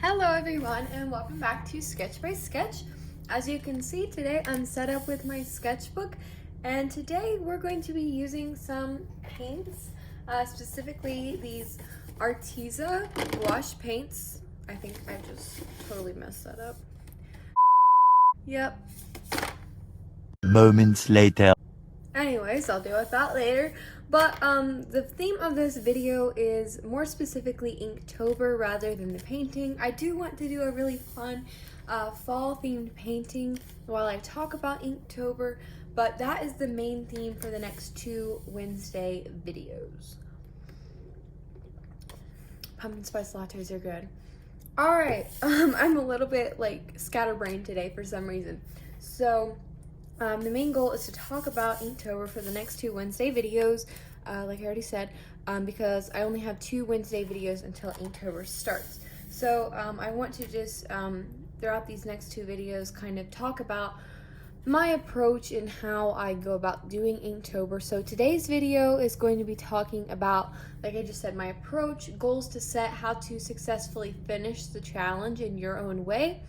Hello everyone and welcome back to Sketch by Sketch. As you can see, today I'm set up with my sketchbook, and today we're going to be using some paints, specifically these Arteza wash paints. I think I just totally messed that up. Yep. Moments later. Anyways, I'll deal with that later. But the theme of this video is more specifically Inktober rather than the painting. I do want to do a really fun fall themed painting while I talk about Inktober, but that is the main theme for the next 2 Wednesday videos. Pumpkin spice lattes are good. Alright, I'm a little bit like scatterbrained today for some reason. So the main goal is to talk about Inktober for the next 2 Wednesday videos, like I already said, because I only have 2 Wednesday videos until Inktober starts. So I want to just, throughout these next 2 videos, kind of talk about my approach and how I go about doing Inktober. So today's video is going to be talking about, like I just said, my approach, goals to set, how to successfully finish the challenge in your own way.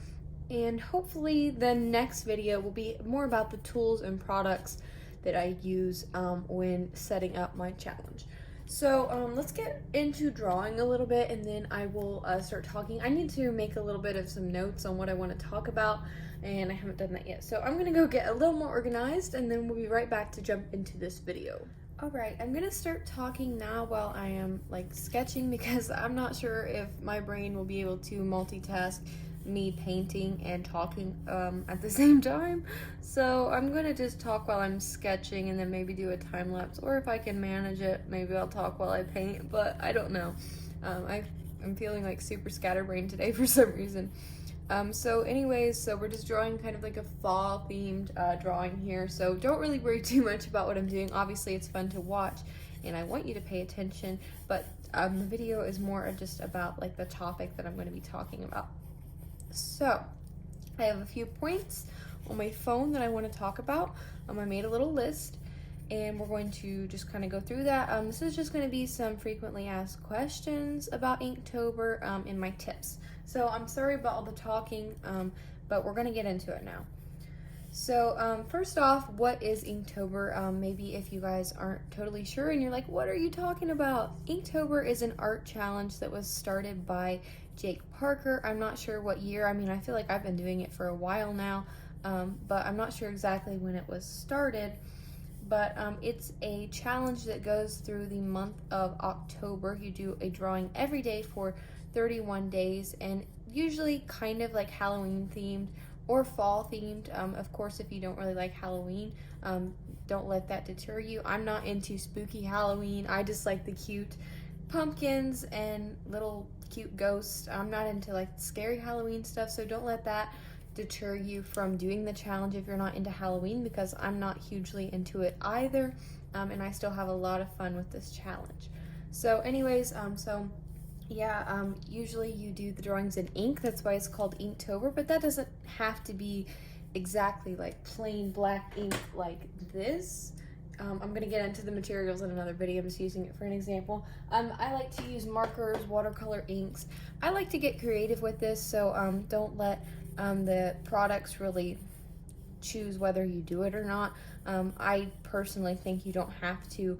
And hopefully the next video will be more about the tools and products that I use when setting up my challenge. So let's get into drawing a little bit, and then I will start talking. I need to make a little bit of some notes on what I want to talk about, and I haven't done that yet. So I'm gonna go get a little more organized, and then we'll be right back to jump into this video. Alright, I'm gonna start talking now while I am like sketching, because I'm not sure if my brain will be able to multitask me painting and talking at the same time. So I'm gonna just talk while I'm sketching and then maybe do a time lapse, or if I can manage it, maybe I'll talk while I paint, but I don't know. I'm feeling like super scatterbrained today for some reason. So anyways, so we're just drawing kind of like a fall themed drawing here, so don't really worry too much about what I'm doing. Obviously it's fun to watch and I want you to pay attention, but the video is more just about like the topic that I'm going to be talking about. So I have a few points on my phone that I want to talk about. I made a little list and we're going to just kind of go through that. This is just going to be some frequently asked questions about Inktober and my tips. So I'm sorry about all the talking, but we're going to get into it now. So first off, what is Inktober? Maybe if you guys aren't totally sure and you're like, what are you talking about? Inktober is an art challenge that was started by Jake Parker. I'm not sure what year. I mean, I feel like I've been doing it for a while now, but I'm not sure exactly when it was started. But it's a challenge that goes through the month of October. You do a drawing every day for 31 days, and usually kind of like Halloween themed or fall themed. Of course, if you don't really like Halloween, don't let that deter you. I'm not into spooky Halloween. I just like the cute pumpkins and little cute ghosts. I'm not into like scary Halloween stuff, so don't let that deter you from doing the challenge if you're not into Halloween, because I'm not hugely into it either, and I still have a lot of fun with this challenge. So anyways, usually you do the drawings in ink. That's why it's called Inktober, but that doesn't have to be exactly like plain black ink like this. I'm going to get into the materials in another video. I'm just using it for an example. I like to use markers, watercolor inks. I like to get creative with this, so don't let the products really choose whether you do it or not. I personally think you don't have to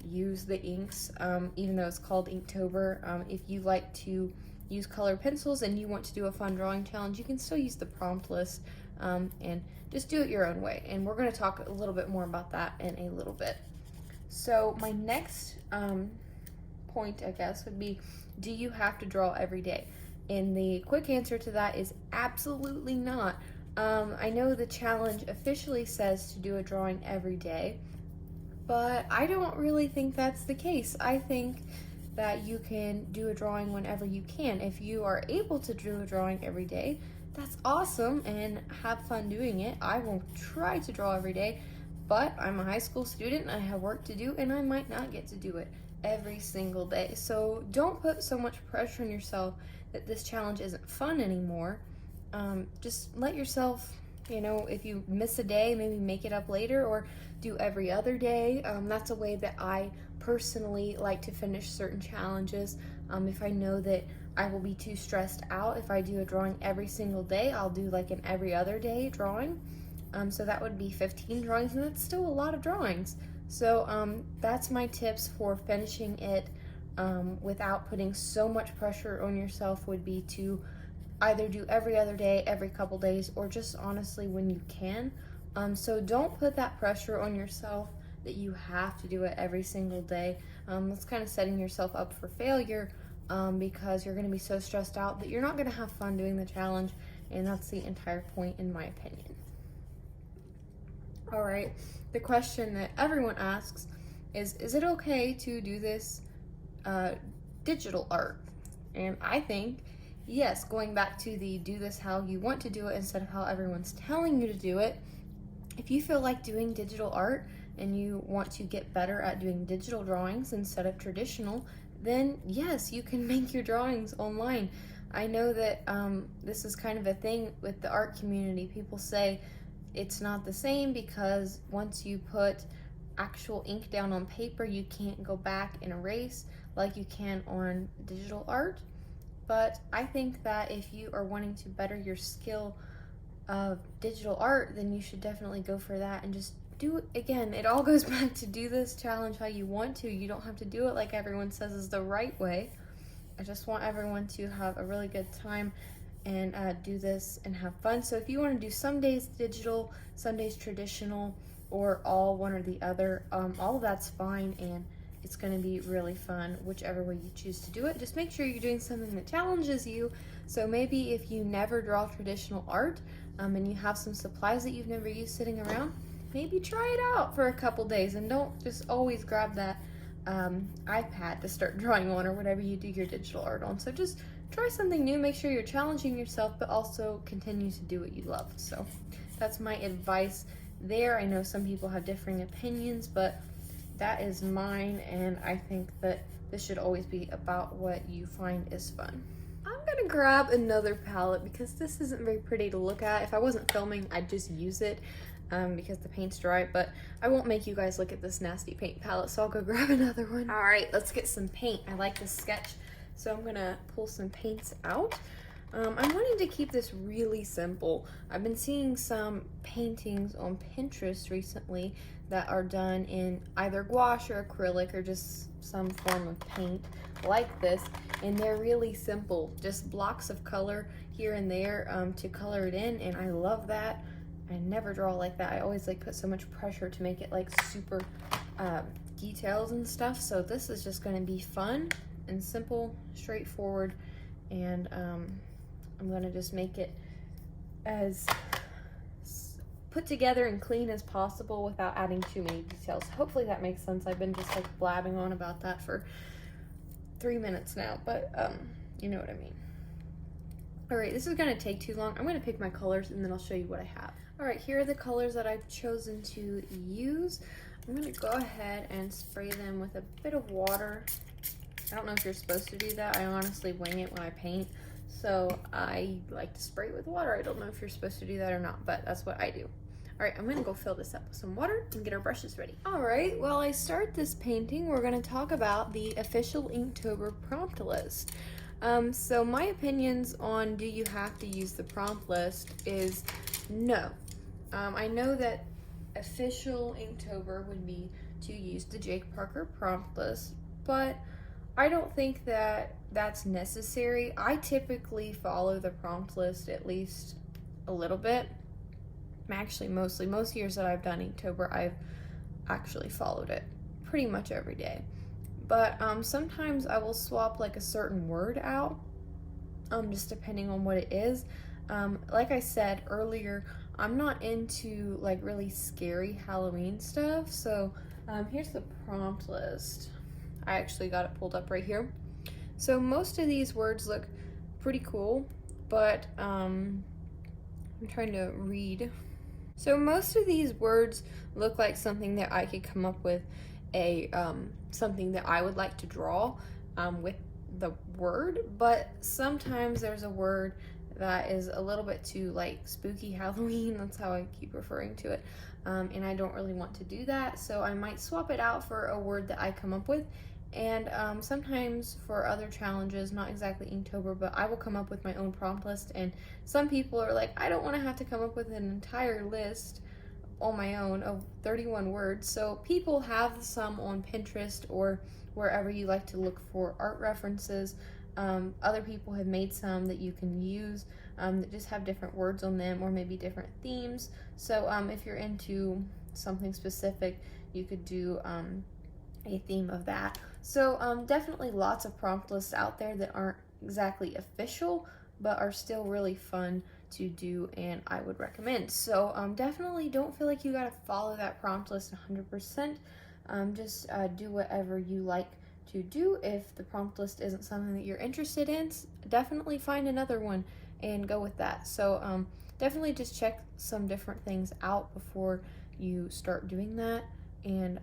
use the inks, even though it's called Inktober. If you like to use color pencils and you want to do a fun drawing challenge, you can still use the prompt list and just do it your own way. And we're going to talk a little bit more about that in a little bit. So my next point, I guess, would be, do you have to draw every day? And the quick answer to that is absolutely not. I know the challenge officially says to do a drawing every day, but I don't really think that's the case. I think that you can do a drawing whenever you can. If you are able to do a drawing every day, that's awesome, and have fun doing it. I will try to draw every day, but I'm a high school student and I have work to do, and I might not get to do it every single day. So don't put so much pressure on yourself that this challenge isn't fun anymore. Just let yourself, if you miss a day, maybe make it up later, or do every other day. That's a way that I personally like to finish certain challenges. If I know that I will be too stressed out if I do a drawing every single day. I'll do like an every other day drawing. So that would be 15 drawings, and that's still a lot of drawings. So that's my tips for finishing it without putting so much pressure on yourself, would be to either do every other day, every couple days, or just honestly when you can. So don't put that pressure on yourself that you have to do it every single day. That's kind of setting yourself up for failure, because you're going to be so stressed out that you're not going to have fun doing the challenge, and that's the entire point in my opinion. All right, the question that everyone asks is it okay to do this digital art? And I think yes, going back to the do this how you want to do it instead of how everyone's telling you to do it. If you feel like doing digital art and you want to get better at doing digital drawings instead of traditional, then yes, you can make your drawings online. I know that this is kind of a thing with the art community. People say it's not the same because once you put actual ink down on paper, you can't go back and erase like you can on digital art. But I think that if you are wanting to better your skill of digital art, then you should definitely go for that and just do it. Again, it all goes back to do this challenge how you want to. You don't have to do it like everyone says is the right way. I just want everyone to have a really good time and do this and have fun. So if you want to do some days digital, some days traditional, or all one or the other, all of that's fine, and it's going to be really fun whichever way you choose to do it. Just make sure you're doing something that challenges you. So maybe if you never draw traditional art and you have some supplies that you've never used sitting around, maybe try it out for a couple days, and don't just always grab that iPad to start drawing on or whatever you do your digital art on. So just try something new, make sure you're challenging yourself, but also continue to do what you love. So that's my advice there. I know some people have differing opinions, but that is mine, and I think that this should always be about what you find is fun. I'm gonna grab another palette because this isn't very pretty to look at. If I wasn't filming, I'd just use it because the paint's dry, but I won't make you guys look at this nasty paint palette, so I'll go grab another one. All right, let's get some paint. I like this sketch, so I'm gonna pull some paints out. I'm wanting to keep this really simple. I've been seeing some paintings on Pinterest recently that are done in either gouache or acrylic or just some form of paint like this, and they're really simple, just blocks of color here and there to color it in, and I love that. I never draw like that. I always like put so much pressure to make it like super details and stuff, so this is just going to be fun and simple, straightforward, and I'm going to just make it as put together and clean as possible without adding too many details. Hopefully that makes sense. I've been just like blabbing on about that for 3 minutes now, but you know what I mean. All right, this is gonna take too long. I'm gonna pick my colors and then I'll show you what I have. All right, here are the colors that I've chosen to use. I'm gonna go ahead and spray them with a bit of water. I don't know if you're supposed to do that. I honestly wing it when I paint, so I like to spray it with water. I don't know if you're supposed to do that or not, but that's what I do. All right, I'm gonna go fill this up with some water and get our brushes ready. All right, while I start this painting, we're gonna talk about the official Inktober prompt list. So my opinions on do you have to use the prompt list is no. I know that official Inktober would be to use the Jake Parker prompt list, but I don't think that that's necessary. I typically follow the prompt list at least a little bit. Actually, most years that I've done Inktober, I've actually followed it pretty much every day. But sometimes I will swap like a certain word out, just depending on what it is. Like I said earlier, I'm not into like really scary Halloween stuff. So here's the prompt list. I actually got it pulled up right here. So most of these words look pretty cool, but I'm trying to read. So most of these words look like something that I could come up with something that I would like to draw with the word, but sometimes there's a word that is a little bit too like spooky Halloween. That's how I keep referring to it, and I don't really want to do that, so I might swap it out for a word that I come up with, And sometimes for other challenges, not exactly Inktober, but I will come up with my own prompt list. And some people are like, I don't want to have to come up with an entire list on my own of 31 words. So people have some on Pinterest or wherever you like to look for art references. Other people have made some that you can use that just have different words on them or maybe different themes. So if you're into something specific, you could do a theme of that. So definitely lots of prompt lists out there that aren't exactly official but are still really fun to do, and I would recommend. So definitely don't feel like you gotta follow that prompt list 100%. Just do whatever you like to do. If the prompt list isn't something that you're interested in, definitely find another one and go with that. So definitely just check some different things out before you start doing that, and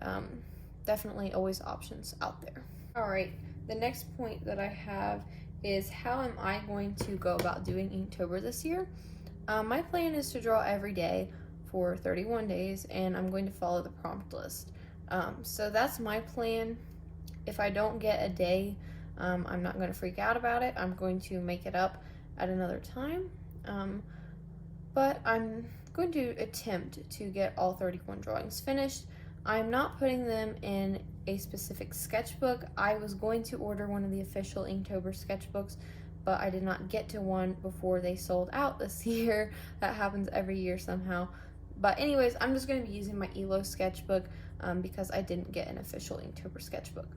definitely always options out there. All right, the next point that I have is how am I going to go about doing Inktober this year? My plan is to draw every day for 31 days, and I'm going to follow the prompt list. So that's my plan. If I don't get a day, I'm not going to freak out about it. I'm going to make it up at another time. But I'm going to attempt to get all 31 drawings finished. I'm not putting them in a specific sketchbook. I was going to order one of the official Inktober sketchbooks, but I did not get to one before they sold out this year. That happens every year somehow. But anyways, I'm just going to be using my ELO sketchbook because I didn't get an official Inktober sketchbook.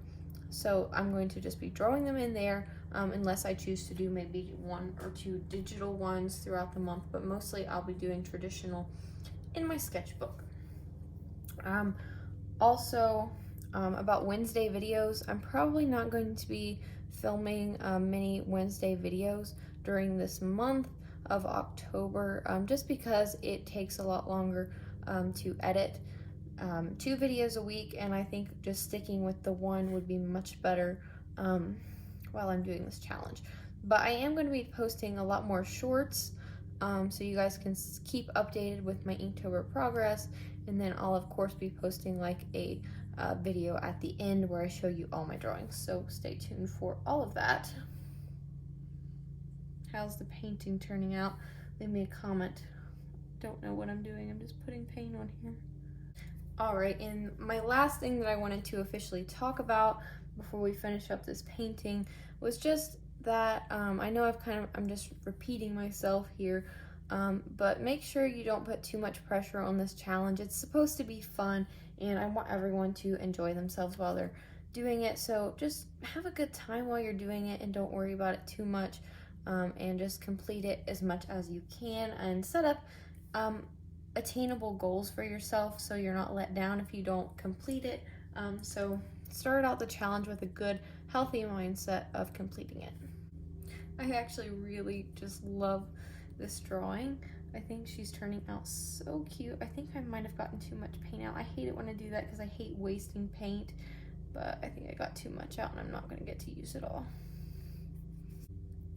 So I'm going to just be drawing them in there unless I choose to do maybe 1 or 2 digital ones throughout the month, but mostly I'll be doing traditional in my sketchbook. Also, about Wednesday videos, I'm probably not going to be filming many Wednesday videos during this month of October, just because it takes a lot longer to edit 2 videos a week, and I think just sticking with the one would be much better while I'm doing this challenge. But I am going to be posting a lot more shorts, so you guys can keep updated with my Inktober progress, and then I'll of course be posting like a video at the end where I show you all my drawings, so stay tuned for all of that. How's the painting turning out? Leave me a comment. Don't know what I'm doing, I'm just putting paint on here. Alright, and my last thing that I wanted to officially talk about before we finish up this painting was just that I know I'm just repeating myself here, but make sure you don't put too much pressure on this challenge. It's supposed to be fun, and I want everyone to enjoy themselves while they're doing it, so just have a good time while you're doing it and don't worry about it too much, and just complete it as much as you can and set up attainable goals for yourself so you're not let down if you don't complete it. So start out the challenge with a good, healthy mindset of completing it. I actually really just love this drawing. I think she's turning out so cute. I think I might have gotten too much paint out. I hate it when I do that because I hate wasting paint, but I think I got too much out and I'm not going to get to use it all.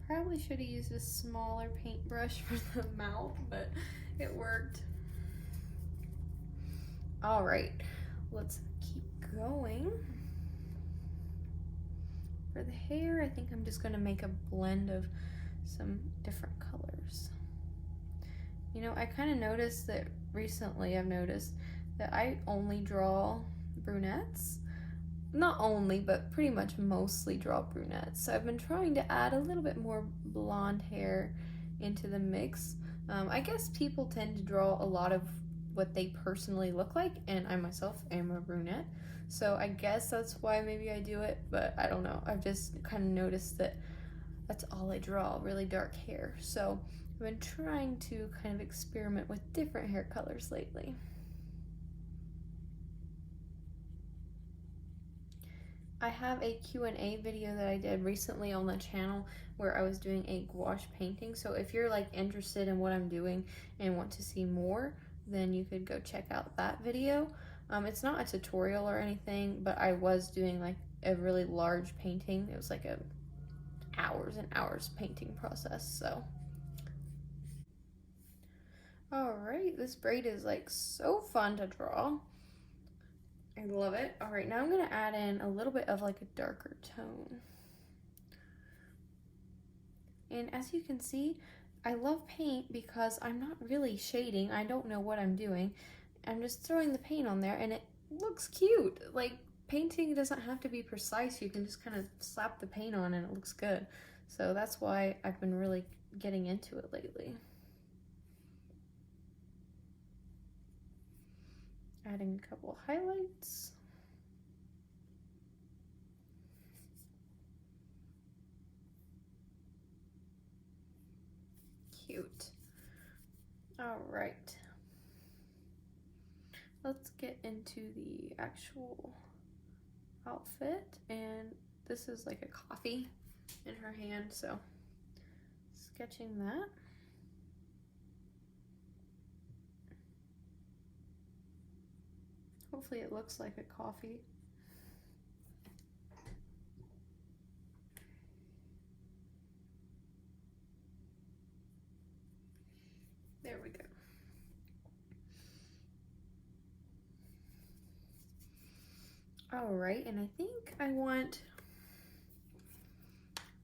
Probably should have used a smaller paintbrush for the mouth, but it worked. All right, let's keep going. For the hair, I think I'm just gonna make a blend of some different colors. You know, I kind of noticed that recently I've noticed that I only draw brunettes. Not only, but pretty much mostly draw brunettes. So I've been trying to add a little bit more blonde hair into the mix. I guess people tend to draw a lot of what they personally look like, and I myself am a brunette, so I guess that's why maybe I do it, but I don't know. I've just kind of noticed that that's all I draw, really dark hair. So I've been trying to kind of experiment with different hair colors lately. I have a Q&A video that I did recently on the channel where I was doing a gouache painting, so if you're like interested in what I'm doing and want to see more, then you could go check out that video. It's not a tutorial or anything, but I was doing like a really large painting. It was like a hours and hours painting process, so. All right, this braid is like so fun to draw. I love it. All right, now I'm gonna add in a little bit of like a darker tone. And as you can see, I love paint because I'm not really shading. I don't know what I'm doing. I'm just throwing the paint on there and it looks cute. Like, painting doesn't have to be precise. You can just kind of slap the paint on and it looks good. So that's why I've been really getting into it lately. Adding a couple highlights. Cute. All right. Let's get into the actual outfit, and this is like a coffee in her hand, so sketching that. Hopefully it looks like a coffee. There we go. All right, and I think I'm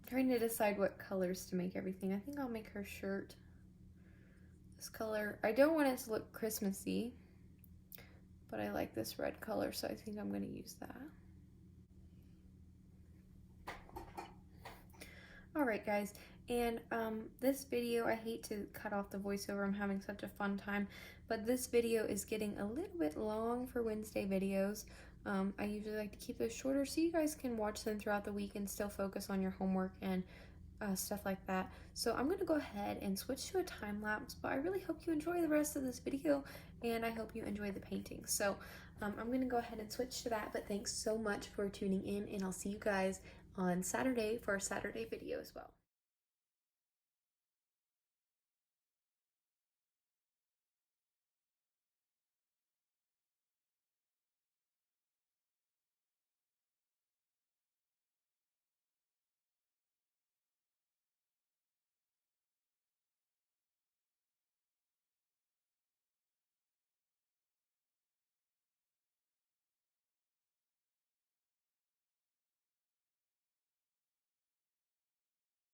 trying to decide what colors to make everything. I think I'll make her shirt this color. I don't want it to look Christmassy, but I like this red color, so I think I'm gonna use that. All right, guys, and this video, I hate to cut off the voiceover. I'm having such a fun time, but this video is getting a little bit long for Wednesday videos. I usually like to keep those shorter so you guys can watch them throughout the week and still focus on your homework and stuff like that. So I'm gonna go ahead and switch to a time lapse, but I really hope you enjoy the rest of this video and I hope you enjoy the painting. So I'm gonna go ahead and switch to that, but thanks so much for tuning in, and I'll see you guys on Saturday for our Saturday video as well.